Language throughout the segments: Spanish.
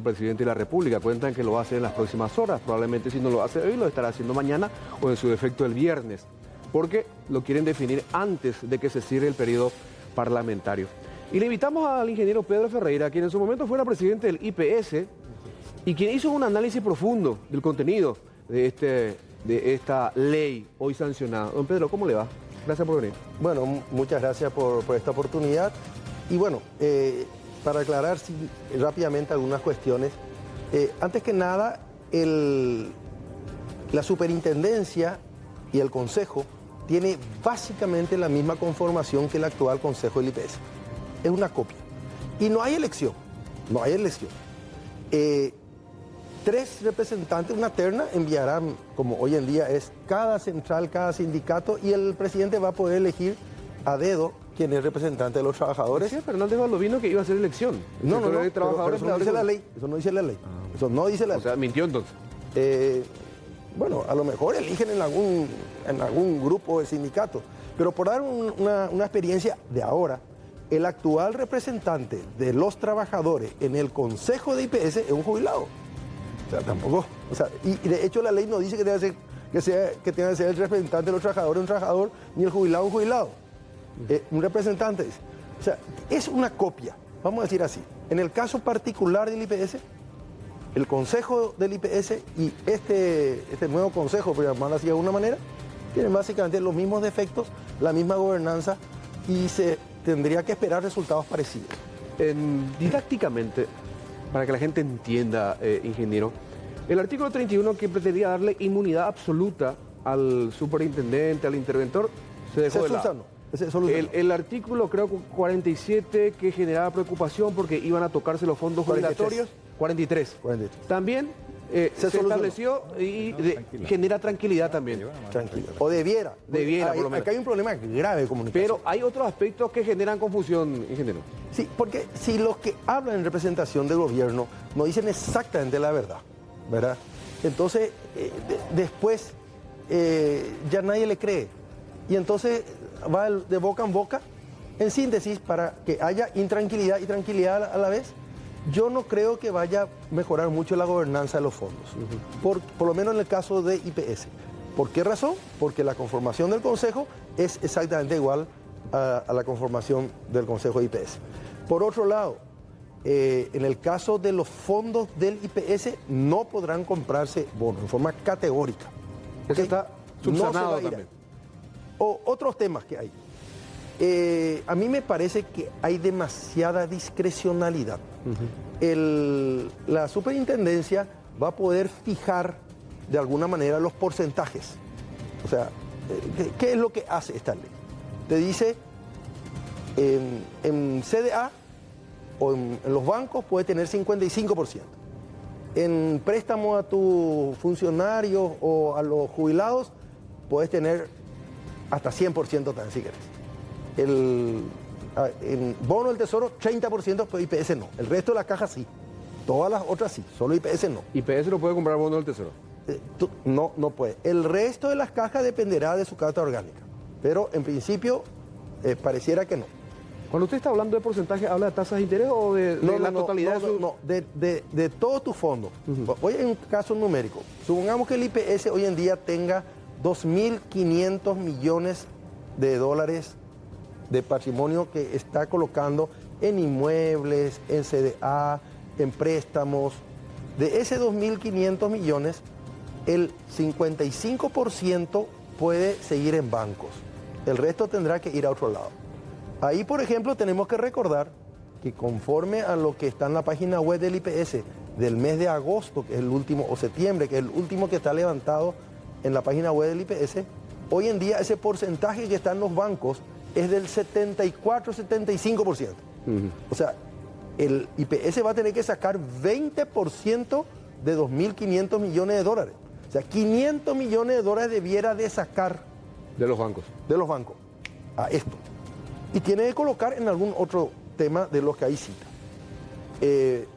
presidente de la República. Cuentan que lo va a hacer en las próximas horas. Probablemente si no lo hace hoy, lo estará haciendo mañana o en su defecto el viernes. Porque lo quieren definir antes de que se cierre el periodo parlamentario. Y le invitamos al ingeniero Pedro Ferreira, quien en su momento fuera presidente del IPS y quien hizo un análisis profundo del contenido de esta ley hoy sancionada. Don Pedro, ¿cómo le va? Gracias por venir. Bueno, muchas gracias por esta oportunidad. Y bueno, para aclarar rápidamente algunas cuestiones, antes que nada, la superintendencia y el consejo tiene básicamente la misma conformación que el actual consejo del IPS. Es una copia. Y no hay elección, no hay elección. 3 representantes, una terna, enviarán, como hoy en día es cada central, cada sindicato, y el presidente va a poder elegir a dedo quién es representante de los trabajadores. Sí, Fernández Baldovino que iba a hacer elección. No, Trabajadores, pero eso no dice la ley, eso no dice la ley. Eso no dice la ley. O sea, mintió entonces. Bueno, a lo mejor eligen en algún grupo de sindicatos, pero por dar una experiencia de ahora, el actual representante de los trabajadores en el consejo de IPS es un jubilado. O sea, tampoco, y de hecho la ley no dice que tenga que ser el representante de los trabajadores un trabajador, ni el jubilado un jubilado. Un representante dice. O sea, es una copia, vamos a decir así. En el caso particular del IPS, el consejo del IPS y este nuevo consejo, por llamarlo así de alguna manera, tienen básicamente los mismos defectos, la misma gobernanza y se tendría que esperar resultados parecidos. Didácticamente, para que la gente entienda, ingeniero, el artículo 31 que pretendía darle inmunidad absoluta al superintendente, al interventor, se dejó de lado. El artículo, creo, 47, que generaba preocupación porque iban a tocarse los fondos jubilatorios, 43. También se estableció y genera tranquilidad también. O debiera. Por lo menos. Acá hay un problema grave de comunicación. Pero hay otros aspectos que generan confusión, ingeniero. Sí, porque si los que hablan en representación del gobierno no dicen exactamente la verdad, ¿verdad? Entonces, después ya nadie le cree. Y entonces va de boca en boca. En síntesis, para que haya intranquilidad y tranquilidad a la vez, yo no creo que vaya a mejorar mucho la gobernanza de los fondos, por lo menos en el caso de IPS. ¿Por qué razón? Porque la conformación del consejo es exactamente igual a la conformación del consejo de IPS. Por otro lado, en el caso de los fondos del IPS no podrán comprarse bonos en forma categórica. Eso está subsanado también. O otros temas que hay. A mí me parece que hay demasiada discrecionalidad. La superintendencia va a poder fijar de alguna manera los porcentajes. O sea, ¿qué es lo que hace esta ley? Te dice, en CDA o en los bancos puede tener 55%. En préstamo a tus funcionarios o a los jubilados puedes tener hasta 100% también si querés. En bono del tesoro 30%, pero IPS no. El resto de las cajas sí. Todas las otras sí, solo IPS no. ¿IPS no puede comprar bono del tesoro? No puede. El resto de las cajas dependerá de su carta orgánica. Pero en principio pareciera que no. Cuando usted está hablando de porcentaje, ¿habla de tasas de interés o de la totalidad? De todos tus fondos. Voy a un caso numérico. Supongamos que el IPS hoy en día tenga 2.500 millones de dólares de patrimonio que está colocando en inmuebles, en CDA, en préstamos. De ese 2.500 millones, el 55% puede seguir en bancos. El resto tendrá que ir a otro lado. Ahí, por ejemplo, tenemos que recordar que conforme a lo que está en la página web del IPS del mes de agosto, que es el último, o septiembre, que es el último que está levantado en la página web del IPS, hoy en día ese porcentaje que está en los bancos es del 74-75%. O sea, el IPS va a tener que sacar 20% de 2.500 millones de dólares. O sea, 500 millones de dólares debiera de sacar de los bancos. De los bancos a esto. Y tiene que colocar en algún otro tema de los que ahí cita.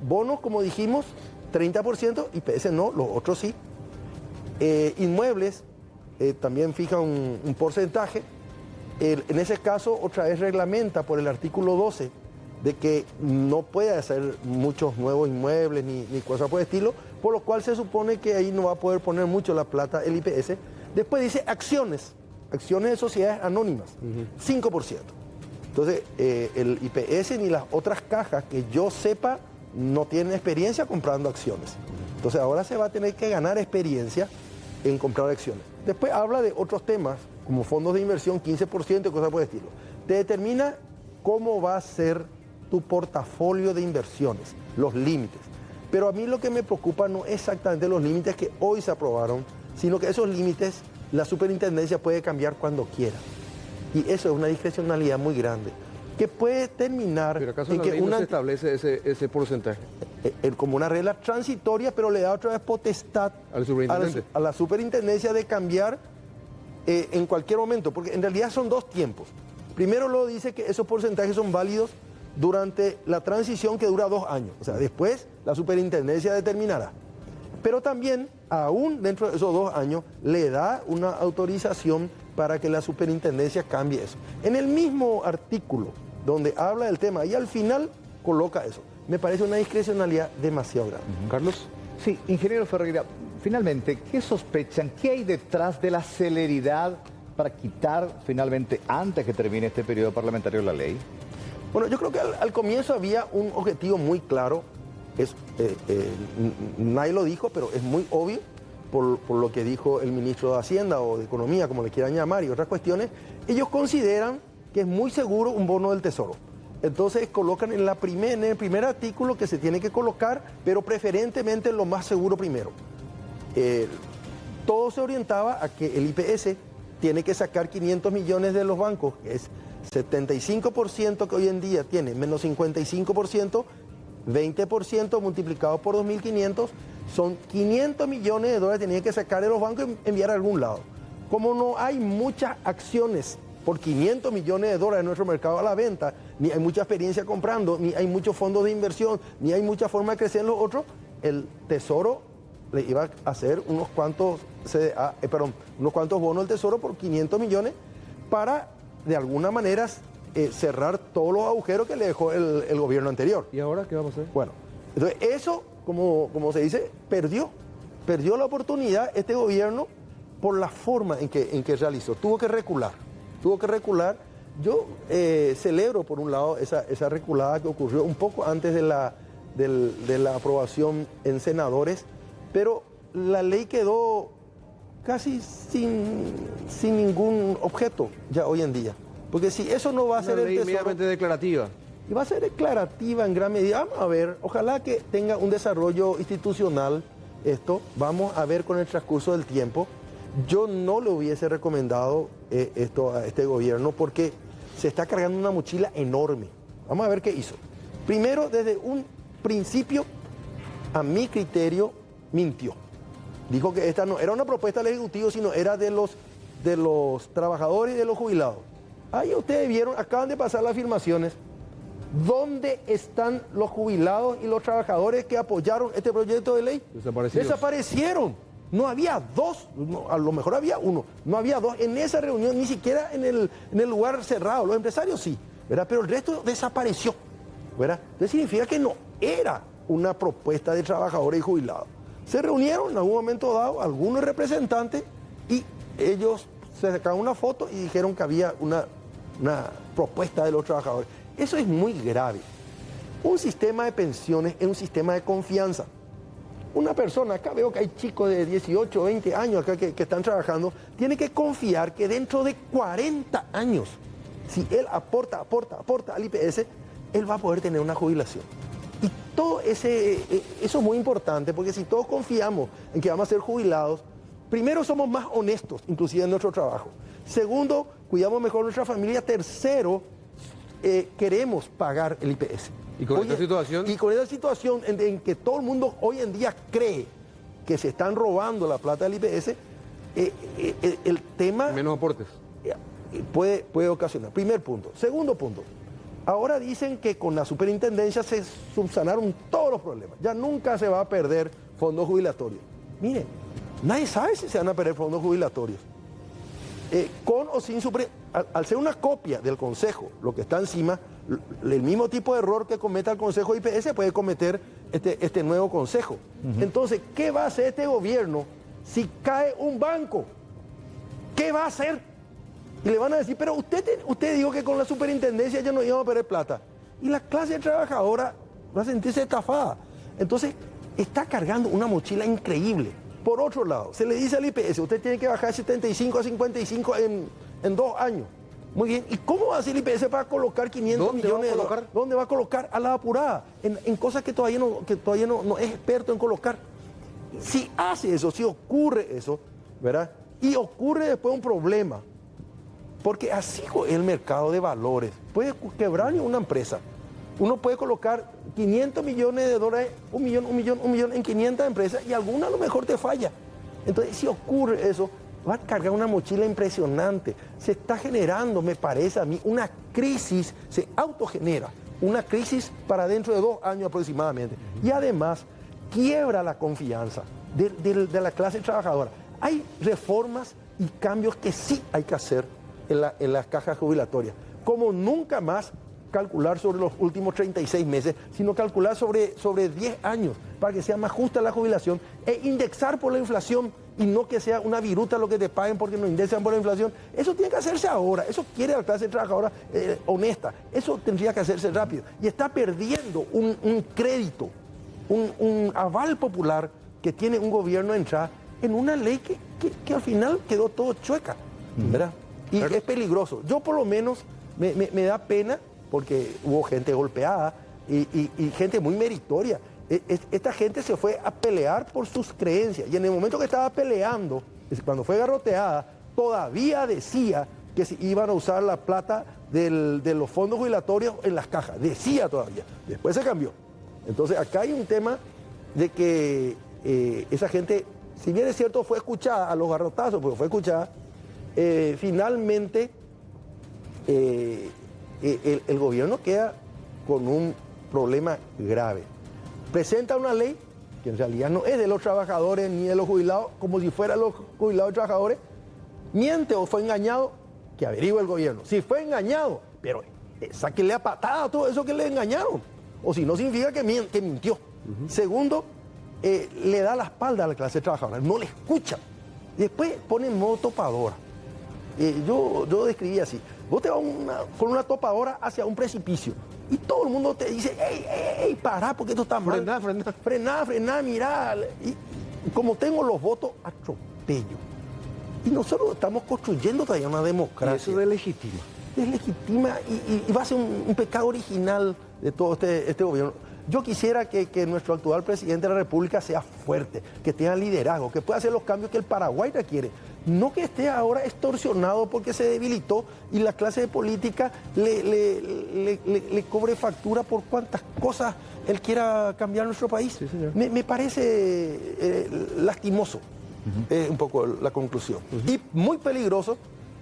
Bonos, como dijimos, 30%, IPS no, los otros sí. Inmuebles, también fija un porcentaje. En ese caso, otra vez reglamenta por el artículo 12 de que no puede hacer muchos nuevos inmuebles ni cosas por el estilo, por lo cual se supone que ahí no va a poder poner mucho la plata el IPS. Después dice acciones de sociedades anónimas, 5%. Entonces, el IPS ni las otras cajas que yo sepa no tienen experiencia comprando acciones. Entonces, ahora se va a tener que ganar experiencia en comprar acciones. Después habla de otros temas, como fondos de inversión, 15% y cosas por el estilo. Te determina cómo va a ser tu portafolio de inversiones, los límites. Pero a mí lo que me preocupa no es exactamente los límites que hoy se aprobaron, sino que esos límites la superintendencia puede cambiar cuando quiera. Y eso es una discrecionalidad muy grande, que puede terminar ¿Pero acaso en la ley no se establece ese porcentaje? Como una regla transitoria, pero le da otra vez potestad al superintendente, a la superintendencia de cambiar en cualquier momento, porque en realidad son dos tiempos. Primero lo dice que esos porcentajes son válidos durante la transición que dura 2 años. O sea, después la superintendencia determinará. Pero también, aún dentro de esos 2 años, le da una autorización para que la superintendencia cambie eso. En el mismo artículo donde habla del tema y al final coloca eso. Me parece una discrecionalidad demasiado grande. Carlos. Sí, ingeniero Ferreira, finalmente, ¿qué sospechan? ¿Qué hay detrás de la celeridad para quitar finalmente, antes que termine este periodo parlamentario, la ley? Bueno, yo creo que al comienzo había un objetivo muy claro. Nadie lo dijo, pero es muy obvio por lo que dijo el ministro de Hacienda o de Economía, como le quieran llamar, y otras cuestiones. Ellos consideran que es muy seguro un bono del Tesoro. Entonces colocan en el primer artículo que se tiene que colocar, pero preferentemente lo más seguro primero. Todo se orientaba a que el IPS tiene que sacar 500 millones de los bancos, que es 75% que hoy en día tiene, menos 55%, 20% multiplicado por 2.500, son 500 millones de dólares que tenían que sacar de los bancos y enviar a algún lado. Como no hay muchas acciones por 500 millones de dólares en nuestro mercado a la venta, ni hay mucha experiencia comprando, ni hay muchos fondos de inversión, ni hay mucha forma de crecer en los otros, el Tesoro le iba a hacer unos cuantos bonos del Tesoro por 500 millones para, de alguna manera, cerrar todos los agujeros que le dejó el gobierno anterior. ¿Y ahora qué vamos a hacer? Bueno, entonces eso, como se dice, perdió la oportunidad este gobierno por la forma en que realizó. Tuvo que recular. Yo celebro, por un lado, esa reculada que ocurrió un poco antes de la aprobación en senadores, pero la ley quedó casi sin ningún objeto ya hoy en día. Porque si eso no va a ser el Tesoro... inmediatamente declarativa. Y va a ser declarativa en gran medida. Vamos a ver, ojalá que tenga un desarrollo institucional esto. Vamos a ver con el transcurso del tiempo. Yo no le hubiese recomendado esto a este gobierno porque se está cargando una mochila enorme. Vamos a ver qué hizo. Primero, desde un principio, a mi criterio, mintió. Dijo que esta no era una propuesta del Ejecutivo, sino era de los trabajadores y de los jubilados. Ahí ustedes vieron, acaban de pasar las afirmaciones. ¿Dónde están los jubilados y los trabajadores que apoyaron este proyecto de ley? Desaparecieron. No había dos, a lo mejor había uno, no había dos en esa reunión, ni siquiera en el lugar cerrado. Los empresarios sí, ¿verdad? Pero el resto desapareció, ¿verdad? Entonces significa que no era una propuesta de trabajadores y jubilados. Se reunieron en algún momento dado algunos representantes y ellos se sacaron una foto y dijeron que había una propuesta de los trabajadores. Eso es muy grave. Un sistema de pensiones es un sistema de confianza. Una persona, acá veo que hay chicos de 18, 20 años acá que están trabajando, tiene que confiar que dentro de 40 años, si él aporta al IPS, él va a poder tener una jubilación. Y todo eso es muy importante, porque si todos confiamos en que vamos a ser jubilados, primero somos más honestos, inclusive en nuestro trabajo. Segundo, cuidamos mejor nuestra familia. Tercero, queremos pagar el IPS. ¿Y con esta situación? Y con esa situación en que todo el mundo hoy en día cree que se están robando la plata del IPS, el tema... Menos aportes. Puede ocasionar. Primer punto. Segundo punto. Ahora dicen que con la superintendencia se subsanaron todos los problemas. Ya nunca se va a perder fondos jubilatorios. Miren, nadie sabe si se van a perder fondos jubilatorios. Con o sin al ser una copia del Consejo, lo que está encima, El mismo tipo de error que cometa el Consejo de IPS puede cometer este nuevo Consejo. Entonces, ¿qué va a hacer este gobierno si cae un banco? ¿Qué va a hacer? Y le van a decir, pero usted dijo que con la superintendencia ya no íbamos a perder plata. Y la clase trabajadora va a sentirse estafada. Entonces, está cargando una mochila increíble. Por otro lado, se le dice al IPS, usted tiene que bajar de 75 a 55 en 2 años. Muy bien, ¿y cómo va a hacer el IPS para colocar 500 millones de dólares? ¿Dónde va a colocar? A la apurada, en cosas que todavía no es experto en colocar. Si hace eso, si ocurre eso, ¿verdad? Y ocurre después un problema, porque así es el mercado de valores. Puede quebrar una empresa. Uno puede colocar 500 millones de dólares, un millón en 500 empresas y alguna a lo mejor te falla. Entonces, si ocurre eso, va a cargar una mochila impresionante. Se está generando, me parece a mí, una crisis, se autogenera una crisis para dentro de 2 años aproximadamente. Y además, quiebra la confianza de la clase trabajadora. Hay reformas y cambios que sí hay que hacer en las cajas jubilatorias, como nunca más calcular sobre los últimos 36 meses, sino calcular sobre 10 años para que sea más justa la jubilación e indexar por la inflación y no que sea una viruta lo que te paguen porque no indexan por la inflación. Eso tiene que hacerse ahora, eso quiere la clase trabajadora honesta, eso tendría que hacerse rápido. Y está perdiendo un crédito, un aval popular que tiene un gobierno entrar en una ley que al final quedó todo chueca, ¿verdad? Y es peligroso. Yo por lo menos me da pena porque hubo gente golpeada y gente muy meritoria. Esta gente se fue a pelear por sus creencias y en el momento que estaba peleando, cuando fue garroteada, todavía decía que se iban a usar la plata de los fondos jubilatorios en las cajas. Decía todavía. Después se cambió. Entonces acá hay un tema de que esa gente, si bien es cierto, fue escuchada a los garrotazos, pero fue escuchada, finalmente el gobierno queda con un problema grave. Presenta una ley que en realidad no es de los trabajadores ni de los jubilados, como si fueran los jubilados y trabajadores. Miente o fue engañado, que averigüe el gobierno. Si fue engañado, pero sáquenle a patada todo eso que le engañaron. O si no, significa que mintió. Segundo, le da la espalda a la clase trabajadora, no le escucha. Después pone en modo topadora. Yo describí así. Vos te vas con una topadora hacia un precipicio y todo el mundo te dice, ey, pará, porque esto está mal. Frená, mirá. Y como tengo los votos, atropello. Y nosotros estamos construyendo todavía una democracia. Y eso deslegitima. Deslegitima y va a ser un pecado original de todo este gobierno. Yo quisiera que nuestro actual presidente de la República sea fuerte, que tenga liderazgo, que pueda hacer los cambios que el Paraguay requiere. No que esté ahora extorsionado porque se debilitó y la clase de política le cobre factura por cuantas cosas él quiera cambiar nuestro país. Sí, me parece lastimoso, un poco la conclusión. Y muy peligroso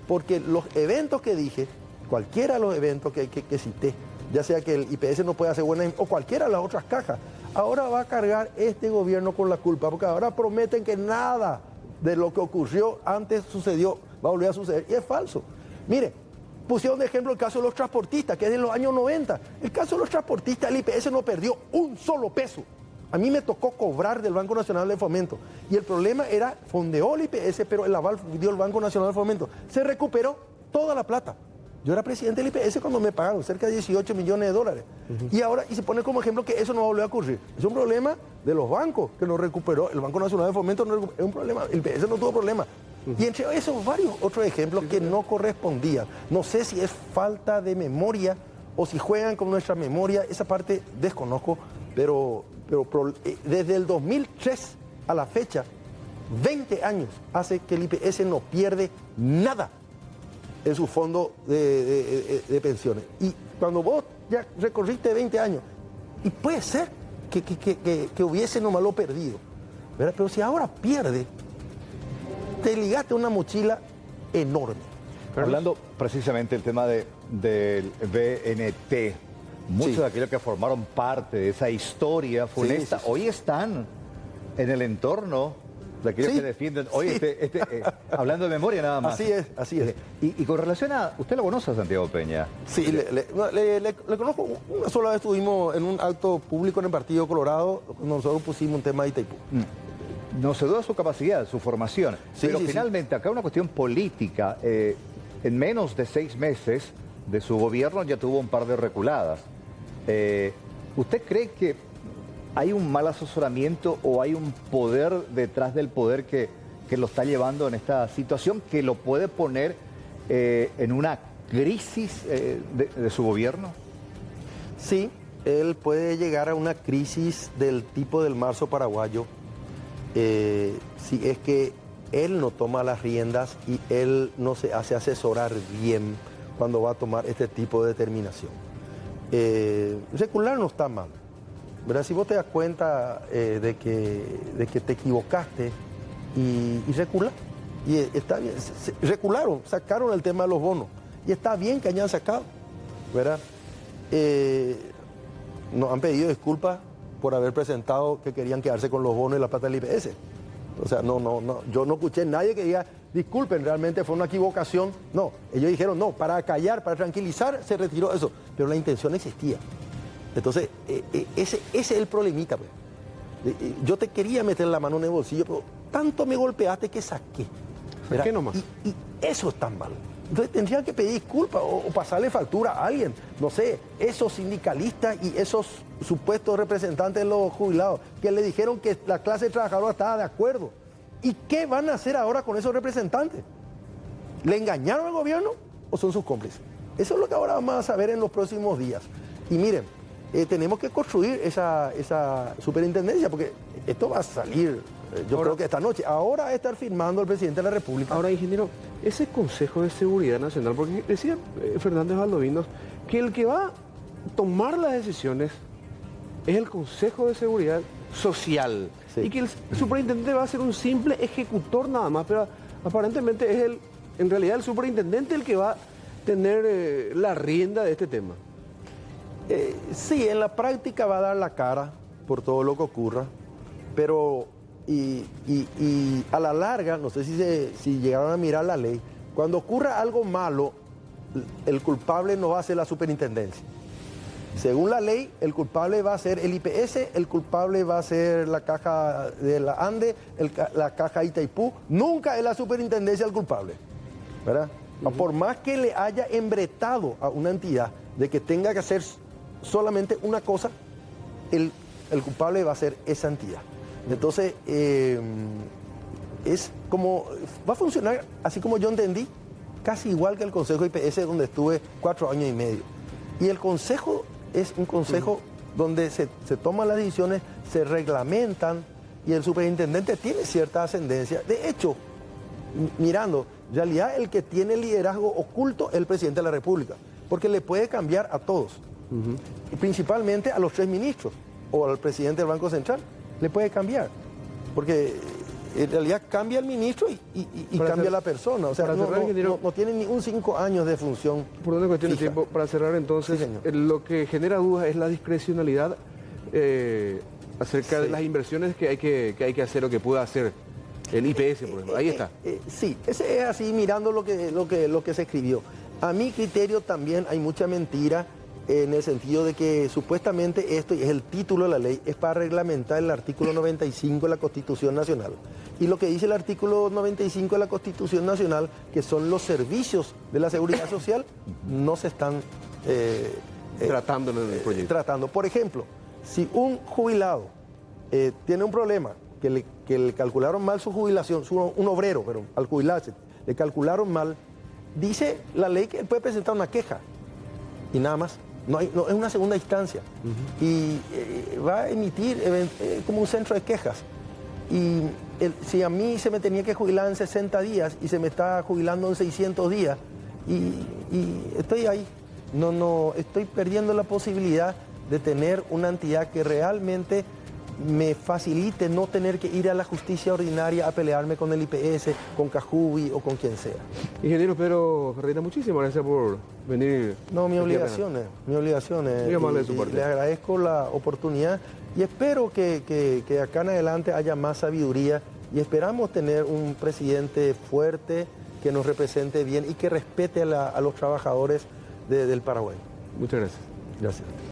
porque los eventos que dije, cualquiera de los eventos que cité, ya sea que el IPS no pueda hacer buena o cualquiera de las otras cajas, ahora va a cargar este gobierno con la culpa, porque ahora prometen que nada de lo que ocurrió antes sucedió, va a volver a suceder, y es falso. Mire, pusieron de ejemplo el caso de los transportistas, que es de los años 90. El caso de los transportistas, el IPS no perdió un solo peso. A mí me tocó cobrar del Banco Nacional de Fomento, y el problema era, fondeó el IPS, pero el aval dio el Banco Nacional de Fomento. Se recuperó toda la plata. Yo era presidente del IPS cuando me pagaron cerca de 18 millones de dólares. Y ahora, y se pone como ejemplo que eso no va a volver a ocurrir. Es un problema de los bancos que no recuperó. El Banco Nacional de Fomento no es un problema. El IPS no tuvo problema. Y entre esos varios otros ejemplos que no correspondían. No sé si es falta de memoria o si juegan con nuestra memoria. Esa parte desconozco. Pero desde el 2003 a la fecha, 20 años hace que el IPS no pierde nada en su fondo de pensiones. Y cuando vos ya recorriste 20 años, y puede ser que hubiese nomás lo perdido, ¿verdad? Pero si ahora pierde, te ligaste una mochila enorme. Pero hablando precisamente del tema del BNT, muchos de aquellos que formaron parte de esa historia funesta, hoy están en el entorno de aquellos Sí, que defienden. Oye, sí. hablando de memoria nada más. Así es, así es. Y con relación a... ¿Usted lo conoce a Santiago Peña? Sí, le conozco. Una sola vez estuvimos en un acto público en el Partido Colorado, nosotros pusimos un tema de Itaipú. No se duda su capacidad, su formación. Sí, pero sí, finalmente, acá una cuestión política. En menos de 6 meses de su gobierno ya tuvo un par de reculadas. ¿Usted cree que hay un mal asesoramiento o hay un poder detrás del poder que lo está llevando en esta situación que lo puede poner en una crisis de su gobierno? Sí, él puede llegar a una crisis del tipo del marzo paraguayo si es que él no toma las riendas y él no se hace asesorar bien cuando va a tomar este tipo de determinación. Recular no está mal, ¿verdad? Si vos te das cuenta de que te equivocaste y recular, y está bien, recularon, sacaron el tema de los bonos, y está bien que hayan sacado, ¿verdad? Nos han pedido disculpas por haber presentado que querían quedarse con los bonos y la plata del IPS. O sea, yo no escuché a nadie que diga, disculpen, realmente fue una equivocación. No, ellos dijeron, no, para callar, para tranquilizar, se retiró eso. Pero la intención existía. Entonces, ese es el problemita, pues. Yo te quería meter la mano en el bolsillo, pero tanto me golpeaste que saqué. ¿Saqué nomás? Y eso está mal. Entonces tendrían que pedir disculpas o pasarle factura a alguien. No sé, esos sindicalistas y esos supuestos representantes de los jubilados que le dijeron que la clase trabajadora estaba de acuerdo. ¿Y qué van a hacer ahora con esos representantes? ¿Le engañaron al gobierno o son sus cómplices? Eso es lo que ahora vamos a saber en los próximos días. Y miren, tenemos que construir esa superintendencia porque esto va a salir, yo creo que esta noche. Ahora va a estar firmando el presidente de la República. Ahora, ingeniero, ese Consejo de Seguridad Nacional, porque decía Fernández Valdovinos que el que va a tomar las decisiones es el Consejo de Seguridad Social. Sí. Y que el superintendente va a ser un simple ejecutor nada más, pero aparentemente es en realidad el superintendente el que va a tener la rienda de este tema. Sí, en la práctica va a dar la cara por todo lo que ocurra, pero y a la larga, no sé si llegaron a mirar la ley, cuando ocurra algo malo, el culpable no va a ser la superintendencia. Según la ley, el culpable va a ser el IPS, el culpable va a ser la caja de la ANDE, la caja Itaipú. Nunca es la superintendencia el culpable, ¿verdad? Por más que le haya embretado a una entidad de que tenga que hacer solamente una cosa, el culpable va a ser esa entidad. Entonces, es como, va a funcionar, así como yo entendí, casi igual que el Consejo IPS, donde estuve 4 años y medio. Y el Consejo es un consejo donde se toman las decisiones, se reglamentan, y el superintendente tiene cierta ascendencia. De hecho, mirando, en realidad el que tiene liderazgo oculto es el presidente de la República, porque le puede cambiar a todos, y principalmente a los 3 ministros, o al presidente del Banco Central, le puede cambiar, porque en realidad cambia el ministro y cambia la persona. O sea, no tiene ni un 5 años de función. Por una cuestión de tiempo, para cerrar entonces, sí, lo que genera dudas es la discrecionalidad acerca de las inversiones que hay que hacer o que pueda hacer el IPS, por ejemplo. Ahí está. Sí, ese es así, mirando lo que se escribió. A mi criterio también hay mucha mentira, en el sentido de que supuestamente esto, y es el título de la ley, es para reglamentar el artículo 95 de la Constitución Nacional. Y lo que dice el artículo 95 de la Constitución Nacional, que son los servicios de la seguridad social, no se están tratando en el proyecto. Por ejemplo, si un jubilado tiene un problema, que le calcularon mal su jubilación, un obrero, pero al jubilarse, le calcularon mal, dice la ley que él puede presentar una queja y nada más. No es una segunda instancia. Y va a emitir como un centro de quejas. Y si a mí se me tenía que jubilar en 60 días y se me está jubilando en 600 días, y estoy ahí. No estoy perdiendo la posibilidad de tener una entidad que realmente me facilite no tener que ir a la justicia ordinaria a pelearme con el IPS, con Cajubi o con quien sea. Ingeniero Pedro Ferreira, muchísimas gracias por venir. No, mi obligación es. Le agradezco la oportunidad y espero que acá en adelante haya más sabiduría y esperamos tener un presidente fuerte que nos represente bien y que respete a los trabajadores del Paraguay. Muchas gracias. Gracias.